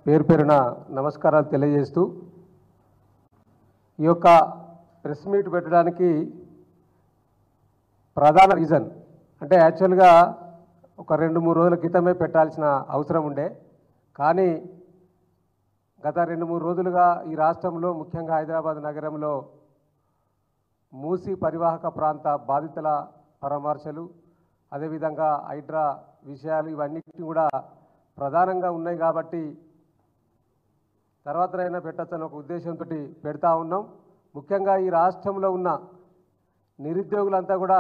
పేరు పేరున నమస్కారాలు తెలియజేస్తూ ఈ యొక్క ప్రెస్ మీట్ పెట్టడానికి ప్రధాన రీజన్ అంటే యాక్చువల్గా ఒక 2-3 రోజుల క్రితమే పెట్టాల్సిన అవసరం ఉండే. కానీ గత 2-3 రోజులుగా ఈ రాష్ట్రంలో ముఖ్యంగా హైదరాబాద్ నగరంలో మూసీ పరివాహక ప్రాంత బాధితుల పరామర్శలు, అదేవిధంగా హైడ్రా విషయాలు ఇవన్నిటిని కూడా ప్రధానంగా ఉన్నాయి కాబట్టి తర్వాతనైనా పెట్టచ్చని ఒక ఉద్దేశంతో పెడతా ఉన్నాం. ముఖ్యంగా ఈ రాష్ట్రంలో ఉన్న నిరుద్యోగులంతా కూడా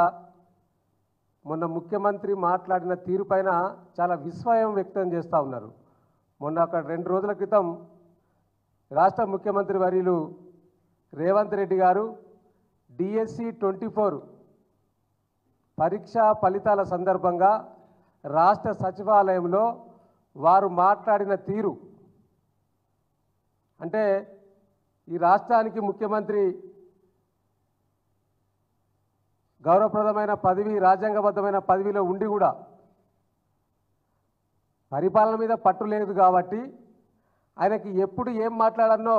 మొన్న ముఖ్యమంత్రి మాట్లాడిన తీరుపైన చాలా విస్మయం వ్యక్తం చేస్తూ ఉన్నారు. మొన్న అక్కడ 2 రోజుల క్రితం రాష్ట్ర ముఖ్యమంత్రి వర్యులు రేవంత్ రెడ్డి గారు డిఎస్సి 24 పరీక్షా ఫలితాల సందర్భంగా రాష్ట్ర సచివాలయంలో వారు మాట్లాడిన తీరు అంటే ఈ రాష్ట్రానికి ముఖ్యమంత్రి గౌరవప్రదమైన పదవి, రాజ్యాంగబద్ధమైన పదవిలో ఉండి కూడా పరిపాలన మీద పట్టు లేదు కాబట్టి ఆయనకి ఎప్పుడు ఏం మాట్లాడన్నో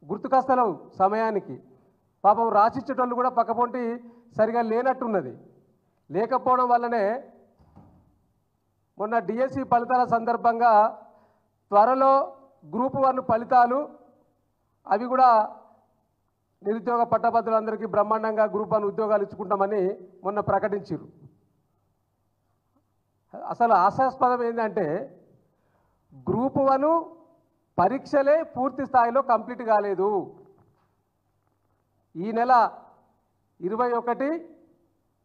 గుర్తుకొస్తలేవు సమయానికి. పాపం రాసిచ్చేటోళ్ళు కూడా పక్కపొంటి సరిగా లేనట్టున్నది. లేకపోవడం వల్లనే మొన్న డిఎస్సి ఫలితాల సందర్భంగా త్వరలో గ్రూప్ 1 ఫలితాలు అవి కూడా నిరుద్యోగ పట్టభద్రులందరికీ బ్రహ్మాండంగా గ్రూప్ 1 ఉద్యోగాలు ఇచ్చుకుంటామని మొన్న ప్రకటించారు. అసలు ఆశాస్పదం ఏంటంటే గ్రూప్ 1 పరీక్షలే పూర్తి స్థాయిలో కంప్లీట్ కాలేదు. ఈ నెల 21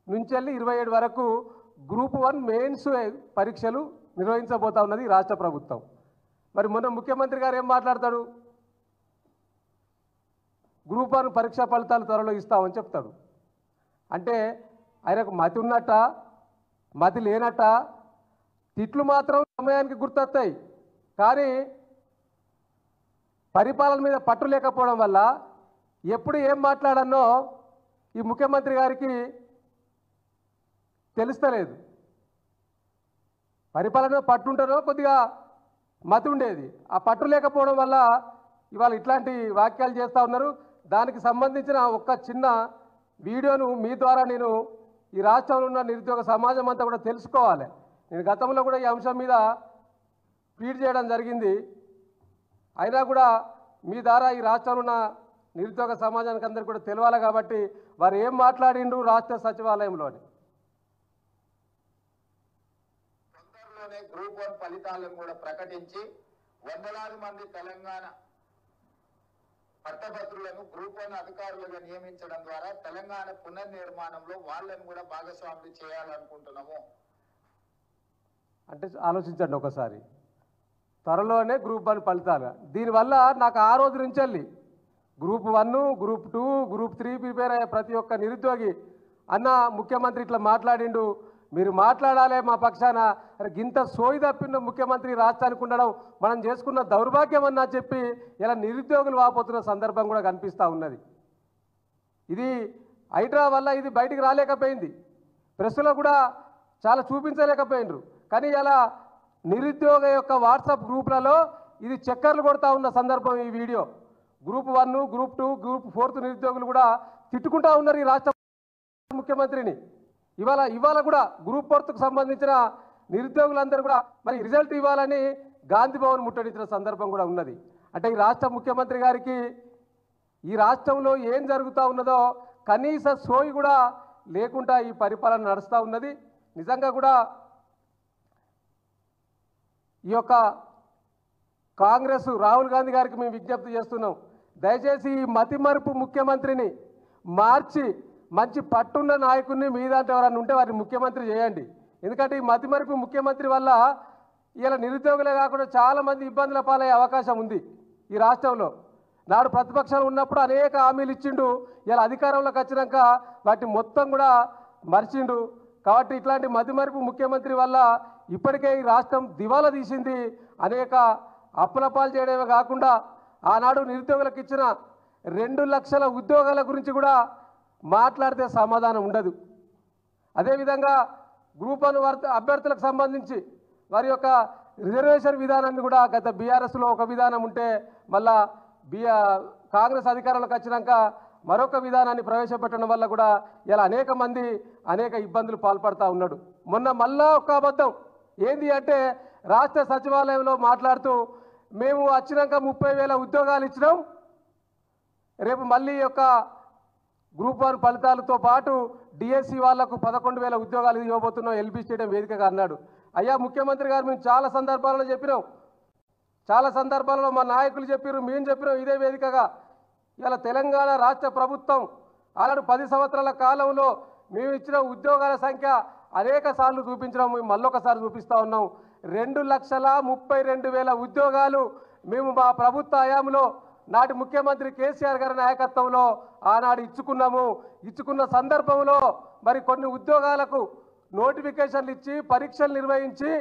నుంచి 27 వరకు గ్రూప్ 1 మెయిన్స్ పరీక్షలు నిర్వహించబోతా ఉన్నది రాష్ట్ర ప్రభుత్వం. మరి మొన్న ముఖ్యమంత్రి గారు ఏం మాట్లాడతాడు? గ్రూప్ 1 పరీక్షా ఫలితాలు త్వరలో ఇస్తామని చెప్తాడు. అంటే ఆయనకు మతి ఉన్నట్ట, మతి లేనట్ట? తిట్లు మాత్రం సమయానికి గుర్తొస్తాయి, కానీ పరిపాలన మీద పట్టు లేకపోవడం వల్ల ఎప్పుడు ఏం మాట్లాడన్నో ఈ ముఖ్యమంత్రి గారికి తెలుస్తలేదు. పరిపాలన మీద పట్టు ఉంటేనో కొద్దిగా మతి ఉండేది. ఆ పట్టు లేకపోవడం వల్ల ఇవాళ ఇట్లాంటి వాక్యాలు చేస్తూ ఉన్నారు. దానికి సంబంధించిన ఒక చిన్న వీడియోను మీ ద్వారా నేను ఈ రాష్ట్రంలో ఉన్న నిరుద్యోగ సమాజం అంతా కూడా తెలుసుకోవాలి. నేను గతంలో కూడా ఈ అంశం మీద ట్వీట్ చేయడం జరిగింది. అయినా కూడా మీ ద్వారా ఈ రాష్ట్రంలో ఉన్న నిరుద్యోగ సమాజానికి అందరికీ కూడా తెలియాలి కాబట్టి వారు ఏం మాట్లాడిండ్రు రాష్ట్ర సచివాలయంలోని. తొందరలోనే గ్రూప్ 1 ఫలితాలను కూడా ప్రకటించి వందలాది మంది తెలంగాణ పట్టభద్రులను గ్రూప్ 1 అధికారులుగా నియమించడం ద్వారా తెలంగాణ పునర్నిర్మాణంలో వాళ్ళని కూడా భాగస్వాములు చేయాలనుకుంటున్నాము. అంటే ఆలోచించండి ఒకసారి, త్వరలోనే గ్రూప్ 1 ఫలితాలు. దీనివల్ల నాకు ఆ రోజు నుంచి వెళ్ళి గ్రూప్ 1, గ్రూప్ 2, గ్రూప్ 3 ప్రిపేర్ అయ్యే ప్రతి ఒక్క నిరుద్యోగి అన్న ముఖ్యమంత్రి ఇట్లా మాట్లాడిండు, మీరు మాట్లాడాలి మా పక్షాన, గింత సోయి తప్పిన ముఖ్యమంత్రి రాష్ట్రానికి ఉండడం మనం చేసుకున్న దౌర్భాగ్యం అన్నా చెప్పి ఇలా నిరుద్యోగులు వాపోతున్న సందర్భం కూడా కనిపిస్తూ ఉన్నది. ఇది హైడ్రా వల్ల ఇది బయటికి రాలేకపోయింది, ప్రెస్లో కూడా చాలా చూపించలేకపోయినరు. కానీ ఇలా నిరుద్యోగ యొక్క వాట్సాప్ గ్రూపులలో ఇది చక్కర్లు కొడతా ఉన్న సందర్భం ఈ వీడియో. గ్రూప్ 1, గ్రూప్ 2, గ్రూప్ 4 నిరుద్యోగులు కూడా తిట్టుకుంటా ఉన్నారు ఈ రాష్ట్ర ముఖ్యమంత్రిని. ఇవాళ కూడా గ్రూప్ 4కు సంబంధించిన నిరుద్యోగులందరూ కూడా మరి రిజల్ట్ ఇవ్వాలని గాంధీ భవన్ ముట్టడించిన సందర్భం కూడా ఉన్నది. అంటే ఈ రాష్ట్ర ముఖ్యమంత్రి గారికి ఈ రాష్ట్రంలో ఏం జరుగుతూ ఉన్నదో కనీస సోయి కూడా లేకుండా ఈ పరిపాలన నడుస్తూ ఉన్నది. నిజంగా కూడా ఈ యొక్క కాంగ్రెస్ రాహుల్ గాంధీ గారికి మేము విజ్ఞప్తి చేస్తున్నాం, దయచేసి ఈ మతిమరుపు ముఖ్యమంత్రిని మార్చి మంచి పట్టున్న నాయకుడిని మీ దాంట్లో ఎవరైనా ఉంటే వారిని ముఖ్యమంత్రి చేయండి. ఎందుకంటే ఈ మతిమరుపు ముఖ్యమంత్రి వల్ల ఇలా నిరుద్యోగులే కాకుండా చాలామంది ఇబ్బందుల పాలయ్యే అవకాశం ఉంది ఈ రాష్ట్రంలో. నాడు ప్రతిపక్షాలు ఉన్నప్పుడు అనేక హామీలు ఇచ్చిండు, ఇలా అధికారంలోకి వచ్చినాక వాటిని మొత్తం కూడా మర్చిండు. కాబట్టి ఇట్లాంటి మతిమరుపు ముఖ్యమంత్రి వల్ల ఇప్పటికే ఈ రాష్ట్రం దివాలా తీసింది. అనేక అప్పుల పాలు చేయడమే కాకుండా ఆనాడు నిరుద్యోగులకు ఇచ్చిన 2 లక్షల ఉద్యోగాల గురించి కూడా మాట్లాడితే సమాధానం ఉండదు. అదేవిధంగా గ్రూప్ 1 అభ్యర్థులకు సంబంధించి వారి యొక్క రిజర్వేషన్ విధానాన్ని కూడా గత బీఆర్ఎస్లో ఒక విధానం ఉంటే మళ్ళా కాంగ్రెస్ అధికారంలోకి వచ్చినాక మరొక విధానాన్ని ప్రవేశపెట్టడం వల్ల కూడా ఇలా అనేక మంది అనేక ఇబ్బందులు పాల్పడతా ఉన్నాడు. మొన్న మళ్ళా ఒక అబద్ధం ఏంది అంటే రాష్ట్ర సచివాలయంలో మాట్లాడుతూ మేము వచ్చినాక 30,000 ఉద్యోగాలు ఇచ్చినాం, రేపు మళ్ళీ యొక్క గ్రూప్ 1 ఫలితాలతో పాటు డిఎస్సి వాళ్లకు 11,000 ఉద్యోగాలు ఇవ్వబోతున్నాం ఎల్బీ స్టేడియం వేదికగా అన్నాడు. అయ్యా ముఖ్యమంత్రి గారు మేము చాలా సందర్భాలలో చెప్పినాం, చాలా సందర్భాలలో మా నాయకులు చెప్పారు, మేము చెప్పినాం ఇదే వేదికగా. ఇలా తెలంగాణ రాష్ట్ర ప్రభుత్వం ఆనాడు 10 సంవత్సరాల కాలంలో మేము ఇచ్చిన ఉద్యోగాల సంఖ్య అనేక సార్లు చూపించడం మేము మళ్ళొకసారి చూపిస్తూ ఉన్నాం. 2,32,000 ఉద్యోగాలు మేము మా ప్రభుత్వ హయాంలో నాటి ముఖ్యమంత్రి కేసీఆర్ గారి నాయకత్వంలో ఆనాడు ఇచ్చుకున్న సందర్భంలో మరి కొన్ని ఉద్యోగాలకు నోటిఫికేషన్లు ఇచ్చి పరీక్షలు నిర్వహించి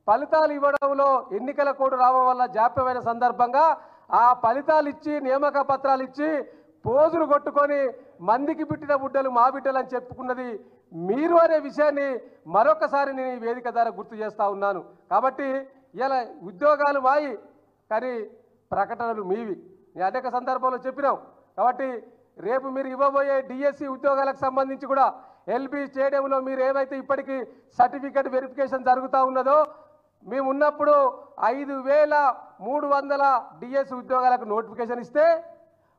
ఫలితాలు ఇవ్వడంలో ఎన్నికల కోడ్ రావడం వల్ల జాప్యమైన సందర్భంగా ఆ ఫలితాలు ఇచ్చి నియామక పత్రాలు ఇచ్చి పోజులు కొట్టుకొని మందికి బిట్టిన బుడ్డలు మా బిడ్డలు అని చెప్పుకున్నది మీరు అనే విషయాన్ని మరొకసారి నేను ఈ వేదిక ద్వారా గుర్తు చేస్తూ ఉన్నాను. కాబట్టి ఇలా ఉద్యోగాలు మాయి కానీ ప్రకటనలు మీవి నేను అనేక సందర్భంలో చెప్పినాం. కాబట్టి రేపు మీరు ఇవ్వబోయే డిఎస్సి ఉద్యోగాలకు సంబంధించి కూడా ఎల్బీ స్టేడియంలో మీరు ఏవైతే ఇప్పటికీ సర్టిఫికేట్ వెరిఫికేషన్ జరుగుతూ ఉన్నదో మేము ఉన్నప్పుడు 5,300 డిఎస్సి ఉద్యోగాలకు నోటిఫికేషన్ ఇస్తే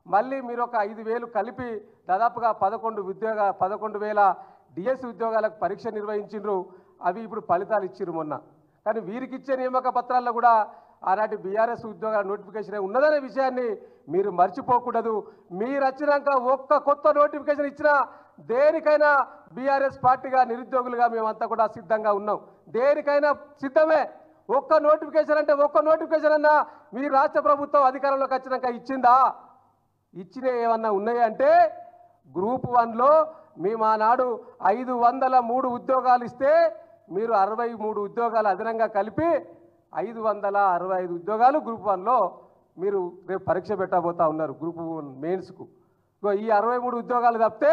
మళ్ళీ మీరు ఒక 5,000 కలిపి దాదాపుగా 11,000 డిఎస్సి ఉద్యోగాలకు పరీక్ష నిర్వహించిండ్రు. అవి ఇప్పుడు ఫలితాలు ఇచ్చిర్రు మొన్న. కానీ వీరికి ఇచ్చే నియామక పత్రాల్లో కూడా ఆనాటి బీఆర్ఎస్ ఉద్యోగాల నోటిఫికేషన్ ఉన్నదనే విషయాన్ని మీరు మర్చిపోకూడదు. మీరు వచ్చినాక ఒక్క కొత్త నోటిఫికేషన్ ఇచ్చినా దేనికైనా బీఆర్ఎస్ పార్టీగా నిరుద్యోగులుగా మేమంతా కూడా సిద్ధంగా ఉన్నాం. దేనికైనా సిద్ధమే. ఒక్క నోటిఫికేషన్ అంటే ఒక్క నోటిఫికేషన్ అన్నా మీ రాష్ట్ర ప్రభుత్వం అధికారంలోకి వచ్చినాక ఇచ్చిందా? ఇచ్చిన ఏమన్నా ఉన్నాయంటే గ్రూప్ 1లో మేము ఆనాడు 503 ఉద్యోగాలు ఇస్తే మీరు 63 ఉద్యోగాలు అదనంగా కలిపి 565 ఉద్యోగాలు గ్రూప్ 1లో మీరు రేపు పరీక్ష పెట్టబోతా ఉన్నారు గ్రూప్ 1 మెయిన్స్కు. ఈ 63 ఉద్యోగాలు తప్పితే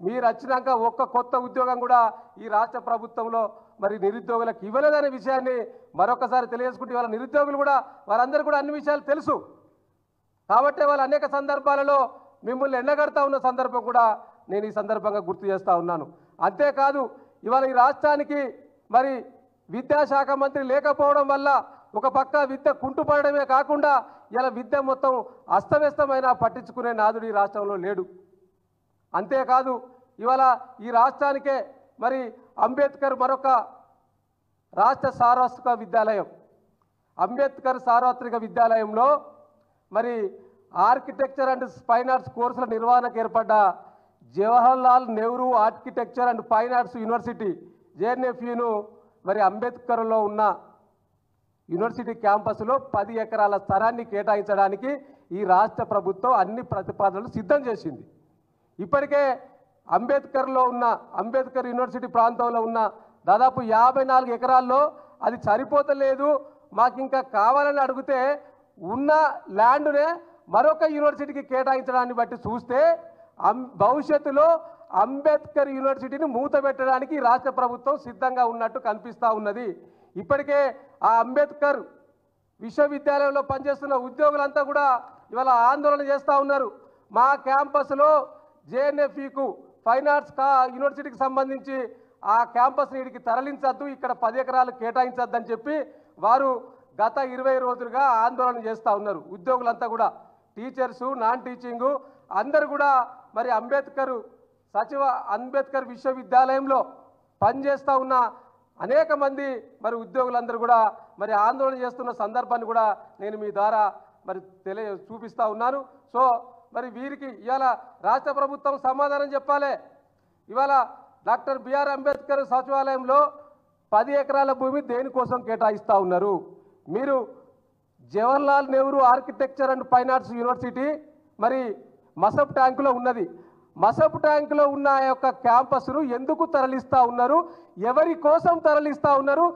మీరు వచ్చినాక ఒక్క కొత్త ఉద్యోగం కూడా ఈ రాష్ట్ర ప్రభుత్వంలో మరి నిరుద్యోగులకు ఇవ్వలేదనే విషయాన్ని మరొకసారి తెలియజేసుకుంటే వాళ్ళ నిరుద్యోగులు కూడా వారందరూ కూడా అన్ని విషయాలు తెలుసు. కాబట్టి వాళ్ళు అనేక సందర్భాలలో మిమ్మల్ని ఎండగడతా ఉన్న సందర్భం కూడా నేను ఈ సందర్భంగా గుర్తు చేస్తూ ఉన్నాను. అంతేకాదు ఇవాళ ఈ రాష్ట్రానికి మరి విద్యాశాఖ మంత్రి లేకపోవడం వల్ల ఒక పక్క విద్య కుంటుపడమే కాకుండా ఇలా విద్య మొత్తం అస్తవ్యస్తమైన పట్టించుకునే నాదుడు ఈ రాష్ట్రంలో లేడు. అంతేకాదు ఇవాళ ఈ రాష్ట్రానికే మరి అంబేద్కర్ మరొక రాష్ట్ర సార్వత్రిక విద్యాలయం అంబేద్కర్ సార్వత్రిక విద్యాలయంలో మరి ఆర్కిటెక్చర్ అండ్ ఫైన్ ఆర్ట్స్ కోర్సుల నిర్వహణకు ఏర్పడ్డ Jawaharlal Nehru architecture and fine arts university జేఎన్ఎఫ్యూను మరి అంబేద్కర్లో ఉన్న యూనివర్సిటీ క్యాంపస్లో 10 ఎకరాల స్థలాన్ని కేటాయించడానికి ఈ రాష్ట్ర ప్రభుత్వం అన్ని ప్రతిపాదనలు సిద్ధం చేసింది. ఇప్పటికే అంబేద్కర్ యూనివర్సిటీ ప్రాంతంలో ఉన్న దాదాపు 54 ఎకరాల్లో అది సరిపోతలేదు, మాకు ఇంకా కావాలని అడిగితే ఉన్న ల్యాండ్నే మరొక యూనివర్సిటీకి కేటాయించడాన్ని బట్టి చూస్తే భవిష్యత్తులో అంబేద్కర్ యూనివర్సిటీని మూతపెట్టడానికి రాష్ట్ర ప్రభుత్వం సిద్ధంగా ఉన్నట్టు కనిపిస్తూ ఉన్నది. ఇప్పటికే ఆ అంబేద్కర్ విశ్వవిద్యాలయంలో పనిచేస్తున్న ఉద్యోగులంతా కూడా ఇవాళ ఆందోళన చేస్తూ ఉన్నారు. మా క్యాంపస్లో జేఎన్ఎఫ్ఈకు ఫైన్ ఆర్ట్స్ యూనివర్సిటీకి సంబంధించి ఆ క్యాంపస్ని ఇక్కడికి తరలించద్దు, ఇక్కడ 10 ఎకరాలు కేటాయించద్దని చెప్పి వారు గత 20 రోజులుగా ఆందోళన చేస్తూ ఉన్నారు. ఉద్యోగులంతా కూడా టీచర్సు నాన్ టీచింగు అందరు కూడా మరి అంబేద్కర్ విశ్వవిద్యాలయంలో పనిచేస్తూ ఉన్న అనేక మంది మరి ఉద్యోగులందరూ కూడా మరి ఆందోళన చేస్తున్న సందర్భాన్ని కూడా నేను మీ ద్వారా మరి చూపిస్తూ ఉన్నాను. సో మరి వీరికి ఇవాళ రాష్ట్ర ప్రభుత్వం సమాధానం చెప్పాలి. ఇవాళ డాక్టర్ బిఆర్ అంబేద్కర్ సచివాలయంలో 10 ఎకరాల భూమి దేనికోసం కేటాయిస్తూ ఉన్నారు? మీరు Jawaharlal Nehru architecture and fine arts university మరి మసబ్ ట్యాంకులో ఉన్నది. మసబ్ ట్యాంకులో ఉన్న ఆ యొక్క క్యాంపస్ను ఎందుకు తరలిస్తూ ఉన్నారు? ఎవరి కోసం తరలిస్తూ ఉన్నారు?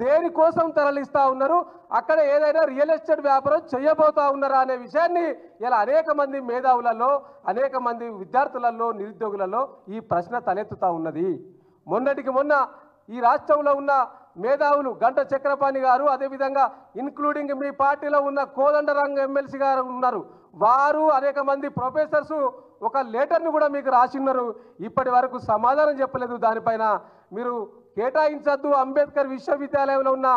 దేనికోసం తరలిస్తూ ఉన్నారు? అక్కడ ఏదైనా రియల్ ఎస్టేట్ వ్యాపారం చేయబోతా ఉన్నారా అనే విషయాన్ని ఇలా అనేక మంది మేధావులలో అనేక మంది విద్యార్థులలో నిరుద్యోగులలో ఈ ప్రశ్న తలెత్తుతూ ఉన్నది. మొన్నటికి మొన్న ఈ రాష్ట్రంలో ఉన్న మేధావులు గంట చక్రపాణి గారు, అదేవిధంగా ఇన్క్లూడింగ్ మీ పార్టీలో ఉన్న కోదండరంగ ఎమ్మెల్సీ గారు ఉన్నారు, వారు అనేక మంది ప్రొఫెసర్స్ ఒక లెటర్ను కూడా మీకు రాసిన్నారు. ఇప్పటి వరకు సమాధానం చెప్పలేదు. దానిపైన మీరు కేటాయించద్దు, అంబేద్కర్ విశ్వవిద్యాలయంలో ఉన్న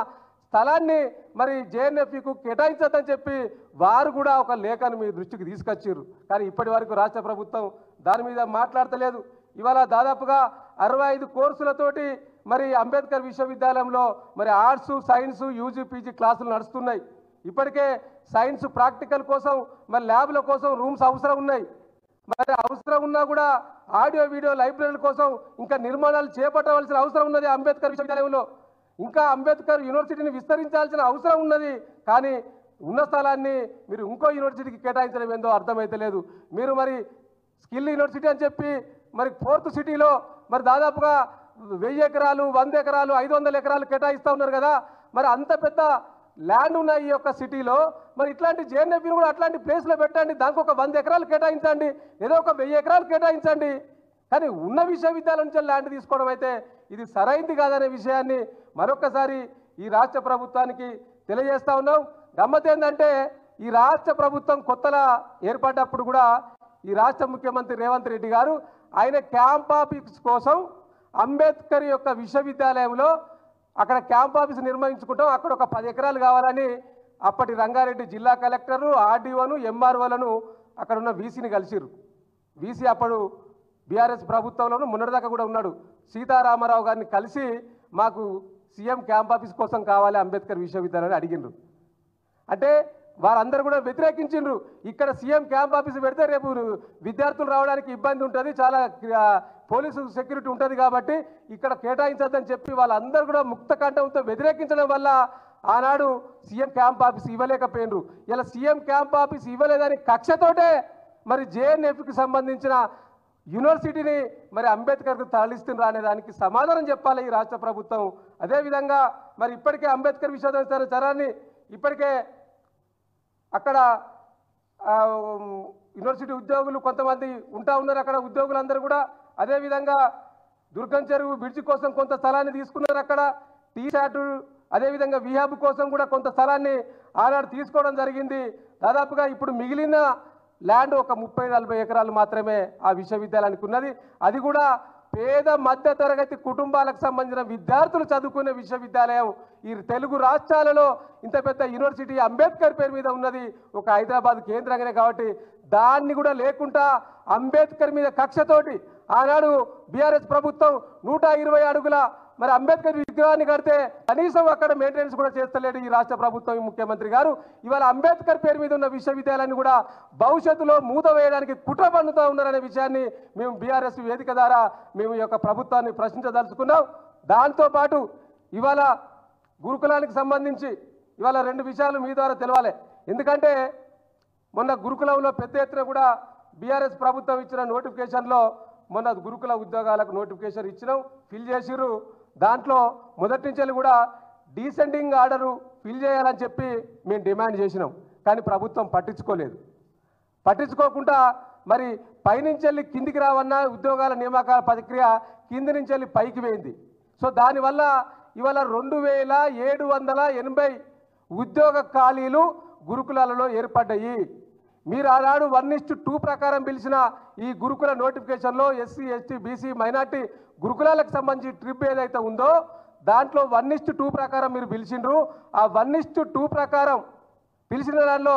స్థలాన్ని మరి జేఎన్ఎఫ్కు కేటాయించద్దని చెప్పి వారు కూడా ఒక లేఖను మీ దృష్టికి తీసుకొచ్చారు. కానీ ఇప్పటి వరకు రాష్ట్ర ప్రభుత్వం దాని మీద మాట్లాడతలేదు. ఇవాళ దాదాపుగా 65 కోర్సులతోటి మరి అంబేద్కర్ విశ్వవిద్యాలయంలో మరి ఆర్ట్స్, సైన్స్, యూజీ, పీజీ క్లాసులు నడుస్తున్నాయి. ఇప్పటికే సైన్స్ ప్రాక్టికల్ కోసం మరి ల్యాబ్ల కోసం రూమ్స్ అవసరం ఉన్నాయి. మరి అవసరం ఉన్నా కూడా ఆడియో వీడియో లైబ్రరీల కోసం ఇంకా నిర్మాణాలు చేపట్టవలసిన అవసరం ఉన్నది అంబేద్కర్ విశ్వవిద్యాలయంలో. ఇంకా అంబేద్కర్ యూనివర్సిటీని విస్తరించాల్సిన అవసరం ఉన్నది. కానీ ఉన్న స్థలాన్ని మీరు ఇంకో యూనివర్సిటీకి కేటాయించడం ఏందో అర్థమైతలేదు. మీరు మరి స్కిల్ యూనివర్సిటీ అని చెప్పి మరి 4th సిటీలో మరి దాదాపుగా 1000 ఎకరాలు, 100 ఎకరాలు, 500 ఎకరాలు కేటాయిస్తూ ఉన్నారు కదా. మరి అంత పెద్ద ల్యాండ్ ఉన్న ఈ యొక్క సిటీలో మరి ఇట్లాంటి జేఎన్ఎఫ్ని కూడా అట్లాంటి ప్లేస్లో పెట్టండి. దానికి ఒక 100 ఎకరాలు కేటాయించండి, ఏదో ఒక 1000 ఎకరాలు కేటాయించండి. కానీ ఉన్న విశ్వవిద్యాలయం నుంచి ల్యాండ్ తీసుకోవడం అయితే ఇది సరైంది కాదనే విషయాన్ని మరొకసారి ఈ రాష్ట్ర ప్రభుత్వానికి తెలియజేస్తా ఉన్నాం. గమ్మత్ ఏంటంటే ఈ రాష్ట్ర ప్రభుత్వం కొత్తలా ఏర్పడ్డప్పుడు కూడా ఈ రాష్ట్ర ముఖ్యమంత్రి రేవంత్ రెడ్డి గారు ఆయన క్యాంప్ ఆఫీస్ కోసం అంబేద్కర్ యొక్క విశ్వవిద్యాలయంలో అక్కడ క్యాంప్ ఆఫీస్ నిర్మించుకుంటాం, అక్కడ ఒక 10 ఎకరాలు కావాలని అప్పటి రంగారెడ్డి జిల్లా కలెక్టరు, ఆర్డీఓను, ఎంఆర్ఓలను అక్కడ ఉన్న వీసీని కలిసిరు. వీసీ అప్పుడు బీఆర్ఎస్ ప్రభుత్వంలోనూ మొన్నటిదాకా కూడా ఉన్నాడు. సీతారామరావు గారిని కలిసి మాకు సీఎం క్యాంప్ ఆఫీస్ కోసం కావాలి అంబేద్కర్ విశ్వవిద్యాలయాన్ని అడిగిండ్రు. అంటే వారందరూ కూడా వ్యతిరేకించిండ్రు. ఇక్కడ సీఎం క్యాంప్ ఆఫీస్ పెడితే రేపు విద్యార్థులు రావడానికి ఇబ్బంది ఉంటుంది, చాలా పోలీసు సెక్యూరిటీ ఉంటుంది కాబట్టి ఇక్కడ కేటాయించద్దని చెప్పి వాళ్ళందరూ కూడా ముక్త కంఠంతో వ్యతిరేకించడం వల్ల ఆనాడు సీఎం క్యాంప్ ఆఫీస్ ఇవ్వలేకపోయినరు. ఇలా సీఎం క్యాంప్ ఆఫీస్ ఇవ్వలేదని కక్షతోటే మరి జేఎన్ఎఫ్కి సంబంధించిన యూనివర్సిటీని మరి అంబేద్కర్కు తరలిస్తున్నారు అనే దానికి సమాధానం చెప్పాలి ఈ రాష్ట్ర ప్రభుత్వం. అదేవిధంగా మరి ఇప్పటికే అంబేద్కర్ విశ్వవిద్యాలయ చరాన్ని ఇప్పటికే అక్కడ యూనివర్సిటీ ఉద్యోగులు కొంతమంది ఉంటా ఉన్నారు. అక్కడ ఉద్యోగులందరూ కూడా అదేవిధంగా దుర్గం చెరువు బ్రిడ్జి కోసం కొంత స్థలాన్ని తీసుకున్నారు. అక్కడ టీ షాటు అదేవిధంగా విహాబ్ కోసం కూడా కొంత స్థలాన్ని ఆనాడు తీసుకోవడం జరిగింది. దాదాపుగా ఇప్పుడు మిగిలిన ల్యాండ్ ఒక 30-40 ఎకరాలు మాత్రమే ఆ విశ్వవిద్యాలయానికి ఉన్నది. అది కూడా పేద మధ్య తరగతి కుటుంబాలకు సంబంధించిన విద్యార్థులు చదువుకునే విశ్వవిద్యాలయం. ఈ తెలుగు రాష్ట్రాలలో ఇంత పెద్ద యూనివర్సిటీ అంబేద్కర్ పేరు మీద ఉన్నది ఒక హైదరాబాద్ కేంద్రంగానే. కాబట్టి దాన్ని కూడా లేకుండా అంబేద్కర్ మీద కక్షతోటి ఆనాడు బీఆర్ఎస్ ప్రభుత్వం 120 అడుగుల మరి అంబేద్కర్ విగ్రహాన్ని కడితే కనీసం అక్కడ మెయింటెనెన్స్ కూడా చేస్తలేడు ఈ రాష్ట్ర ప్రభుత్వం, ఈ ముఖ్యమంత్రి గారు. ఇవాళ అంబేద్కర్ పేరు మీద ఉన్న విశ్వవిద్యాలయాన్ని కూడా భవిష్యత్తులో మూత వేయడానికి కుట్ర పన్నుతూ ఉన్నారనే విషయాన్ని మేము బీఆర్ఎస్ వేదిక ద్వారా మేము ఈ యొక్క ప్రభుత్వాన్ని ప్రశ్నించదలుచుకున్నాం. దాంతోపాటు ఇవాళ గురుకులానికి సంబంధించి ఇవాళ 2 విషయాలు మీ ద్వారా తెలవాలి. ఎందుకంటే మొన్న గురుకులంలో పెద్ద ఎత్తున కూడా బీఆర్ఎస్ ప్రభుత్వం ఇచ్చిన నోటిఫికేషన్లో మొన్న గురుకుల ఉద్యోగాలకు నోటిఫికేషన్ ఇచ్చినాం, ఫిల్ చేసిరు. దాంట్లో మొదటి నుంచి కూడా డీసెండింగ్ ఆర్డరు ఫిల్ చేయాలని చెప్పి మేము డిమాండ్ చేసినాం. కానీ ప్రభుత్వం పట్టించుకోలేదు. పట్టించుకోకుండా మరి పైనుంచి వెళ్ళి కిందికి రావన్న ఉద్యోగాల నియామకాల ప్రక్రియ కింది నుంచి వెళ్ళి పైకి పోయింది. సో దానివల్ల ఇవాళ 2780 ఉద్యోగ ఖాళీలు గురుకులాలలో ఏర్పడ్డాయి. మీరు ఆనాడు 1:2 ప్రకారం పిలిచిన ఈ గురుకుల నోటిఫికేషన్లో ఎస్సీ, ఎస్టీ, బీసీ, మైనార్టీ గురుకులాలకు సంబంధించి ట్రిప్ ఏదైతే ఉందో దాంట్లో 1:2 ప్రకారం మీరు పిలిచిండ్రు. ఆ 1:2 ప్రకారం పిలిచిన దానిలో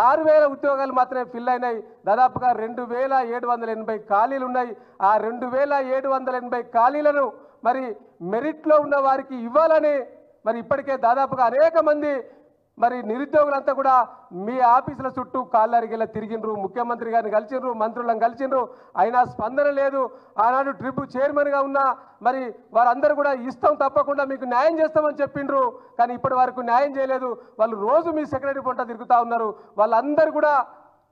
6000 ఉద్యోగాలు మాత్రమే ఫిల్ అయినాయి. దాదాపుగా 2780 ఖాళీలు ఉన్నాయి. ఆ 2780 ఖాళీలను మరి మెరిట్లో ఉన్న వారికి ఇవ్వాలని మరి ఇప్పటికే దాదాపుగా అనేక మంది మరి నిరుద్యోగులంతా కూడా మీ ఆఫీసుల చుట్టూ కాళ్ళరిగేలా తిరిగిండ్రు, ముఖ్యమంత్రి గారిని కలిసిండ్రు, మంత్రులను కలిసిండ్రు, అయినా స్పందన లేదు. ఆనాడు ట్రిప్ చైర్మన్గా ఉన్న మరి వారందరూ కూడా ఇస్తాం, తప్పకుండా మీకు న్యాయం చేస్తామని చెప్పిండ్రు. కానీ ఇప్పటి వరకు న్యాయం చేయలేదు. వాళ్ళు రోజు మీ సెక్రటరీ పొంట తిరుగుతూ ఉన్నారు. వాళ్ళందరూ కూడా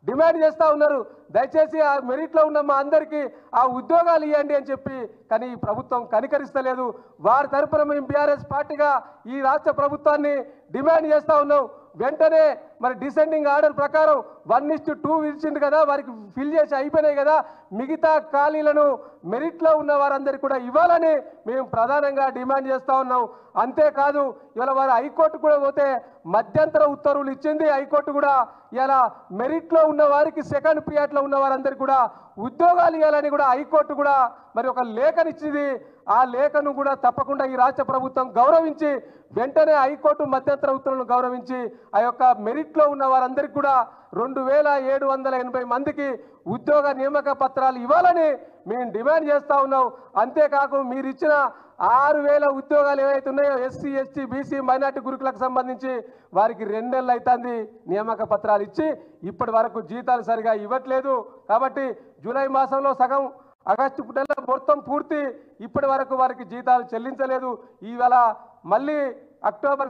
డిమాండ్ చేస్తూ ఉన్నారు, దయచేసి ఆ మెరిట్లో ఉన్న మా అందరికీ ఆ ఉద్యోగాలు ఇవ్వండి అని చెప్పి. కానీ ఈ ప్రభుత్వం కనికరిస్తలేదు. వారి తరపున మేము బీఆర్ఎస్ పార్టీగా ఈ రాష్ట్ర ప్రభుత్వాన్ని డిమాండ్ చేస్తూ ఉన్నాం. వెంటనే మరి డిసెండింగ్ ఆర్డర్ ప్రకారం 1:2 ఇచ్చింది కదా, వారికి ఫిల్ చేసి అయిపోయినాయి కదా, మిగతా ఖాళీలను మెరిట్లో ఉన్న వారందరికీ కూడా ఇవ్వాలని మేము ప్రధానంగా డిమాండ్ చేస్తూ ఉన్నాం. అంతేకాదు ఇవాళ వారు హైకోర్టు కూడా పోతే మధ్యంతర ఉత్తర్వులు ఇచ్చింది హైకోర్టు కూడా. ఇలా మెరిట్లో ఉన్న వారికి సెకండ్ పీరియడ్లో ఉన్న వారందరికీ కూడా ఉద్యోగాలు ఇవ్వాలని కూడా హైకోర్టు కూడా మరి ఒక లేఖనిచ్చింది. ఆ లేఖను కూడా తప్పకుండా ఈ రాష్ట్ర ప్రభుత్వం గౌరవించి వెంటనే హైకోర్టు మధ్యంతర ఉత్తర్వులను గౌరవించి ఆ యొక్క మెరిట్లో ఉన్న వారందరికీ కూడా 2780 మందికి ఉద్యోగ నియామక పత్రాలు ఇవ్వాలని మేము డిమాండ్ చేస్తూ ఉన్నాం. అంతేకాకు మీరు ఇచ్చిన 6000 ఉద్యోగాలు ఏవైతే ఉన్నాయో ఎస్సీ ఎస్టీ బీసీ మైనార్టీ గురుకులకు సంబంధించి వారికి 2 నెలలు అవుతుంది నియామక పత్రాలు ఇచ్చి ఇప్పటి వరకు జీతాలు సరిగా ఇవ్వట్లేదు. కాబట్టి జూలై మాసంలో సగం, ఆగస్టు నెల మొత్తం పూర్తి ఇప్పటి వరకు వారికి జీతాలు చెల్లించలేదు. ఈవేళ మళ్ళీ అక్టోబర్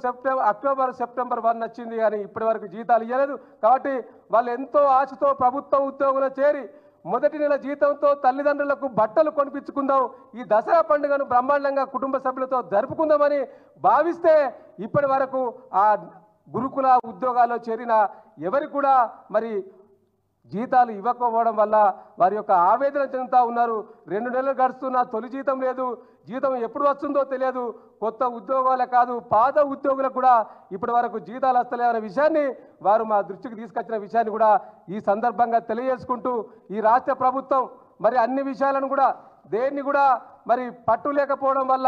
సెప్టెంబర్ 1 వచ్చింది కానీ ఇప్పటి వరకు జీతాలు ఇవ్వలేదు. కాబట్టి వాళ్ళు ఎంతో ఆశతో ప్రభుత్వ ఉద్యోగులు చేరి మొదటి నెల జీతంతో తల్లిదండ్రులకు బట్టలు కొనిపించుకుందాం, ఈ దసరా పండుగను బ్రహ్మాండంగా కుటుంబ సభ్యులతో జరుపుకుందామని భావిస్తే ఇప్పటి వరకు ఆ గురుకుల ఉద్యోగాల్లో చేరిన ఎవరికి కూడా మరి జీతాలు ఇవ్వకపోవడం వల్ల వారి యొక్క ఆవేదన చెందుతూ ఉన్నారు. 2 నెలలు గడుస్తున్నా తొలి జీతం లేదు, జీతం ఎప్పుడు వస్తుందో తెలియదు. కొత్త ఉద్యోగాలే కాదు పాత ఉద్యోగులకు కూడా ఇప్పటి వరకు జీతాలు వస్తలేవనే విషయాన్ని వారు మా దృష్టికి తీసుకొచ్చిన విషయాన్ని కూడా ఈ సందర్భంగా తెలియజేసుకుంటూ ఈ రాష్ట్ర ప్రభుత్వం మరి అన్ని విషయాలను కూడా దేన్ని కూడా మరి పట్టు లేకపోవడం వల్ల,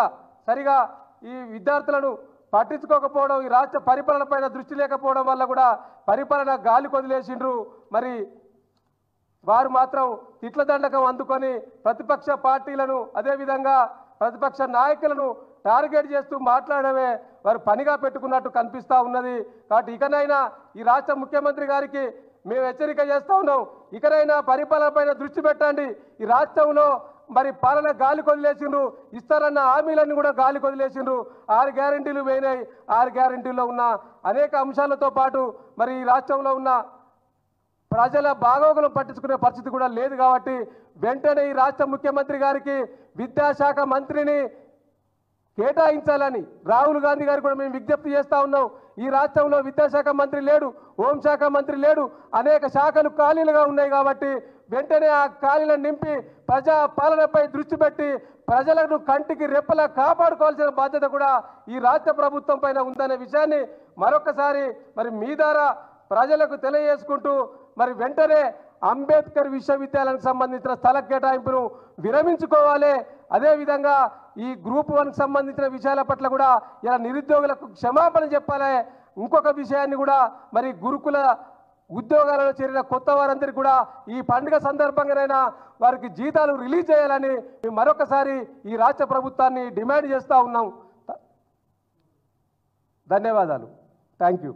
సరిగా ఈ విద్యార్థులను పట్టించుకోకపోవడం, ఈ రాష్ట్ర పరిపాలన పైన దృష్టి లేకపోవడం వల్ల కూడా పరిపాలన గాలి కొదిలేసిండ్రు. మరి వారు మాత్రం తిట్ల దండకం అందుకొని ప్రతిపక్ష పార్టీలను అదేవిధంగా ప్రతిపక్ష నాయకులను టార్గెట్ చేస్తూ మాట్లాడమే వారు పనిగా పెట్టుకున్నట్టు కనిపిస్తూ ఉన్నది. కాబట్టి ఇకనైనా ఈ రాష్ట్ర ముఖ్యమంత్రి గారికి మేము హెచ్చరిక చేస్తూ ఉన్నాం, ఇకనైనా పరిపాలన పైన దృష్టి పెట్టండి. ఈ రాష్ట్రంలో మరి పాలన గాలి కొదిలేసిండ్రు, ఇస్తారన్న హామీలన్నీ కూడా గాలి కొదిలేసిండ్రు. 6 గ్యారెంటీలు పోయినాయి. 6 గ్యారెంటీల్లో ఉన్న అనేక అంశాలతో పాటు మరి ఈ రాష్ట్రంలో ఉన్న ప్రజల బాగోగులను పట్టించుకునే పరిస్థితి కూడా లేదు. కాబట్టి వెంటనే ఈ రాష్ట్ర ముఖ్యమంత్రి గారికి విద్యాశాఖ మంత్రిని కేటాయించాలని రాహుల్ గాంధీ గారు కూడా మేము విజ్ఞప్తి చేస్తూ ఉన్నాం. ఈ రాష్ట్రంలో విద్యాశాఖ మంత్రి లేడు, హోంశాఖ మంత్రి లేడు, అనేక శాఖలు ఖాళీలుగా ఉన్నాయి. కాబట్టి వెంటనే ఆ ఖాళీలను నింపి ప్రజా పాలనపై దృష్టి పెట్టి ప్రజలను కంటికి రెప్పలా కాపాడుకోవాల్సిన బాధ్యత కూడా ఈ రాష్ట్ర ప్రభుత్వం పైన ఉందనే విషయాన్ని మరొకసారి మరి మీ ద్వారా ప్రజలకు తెలియజేసుకుంటూ మరి వెంటనే అంబేద్కర్ విశ్వవిద్యాలయానికి సంబంధించిన స్థల కేటాయింపును విరమించుకోవాలి. అదేవిధంగా ఈ గ్రూప్ 1కి సంబంధించిన విషయాల పట్ల కూడా ఇలా నిరుద్యోగులకు క్షమాపణ చెప్పాలి. ఇంకొక విషయాన్ని కూడా మరి గురుకుల ఉద్యోగాలలో చేరిన కొత్త వారందరికీ కూడా ఈ పండుగ సందర్భంగానైనా వారికి జీతాలు రిలీజ్ చేయాలని మేము మరొకసారి ఈ రాష్ట్ర ప్రభుత్వాన్ని డిమాండ్ చేస్తూ ఉన్నాం. ధన్యవాదాలు. Thank you.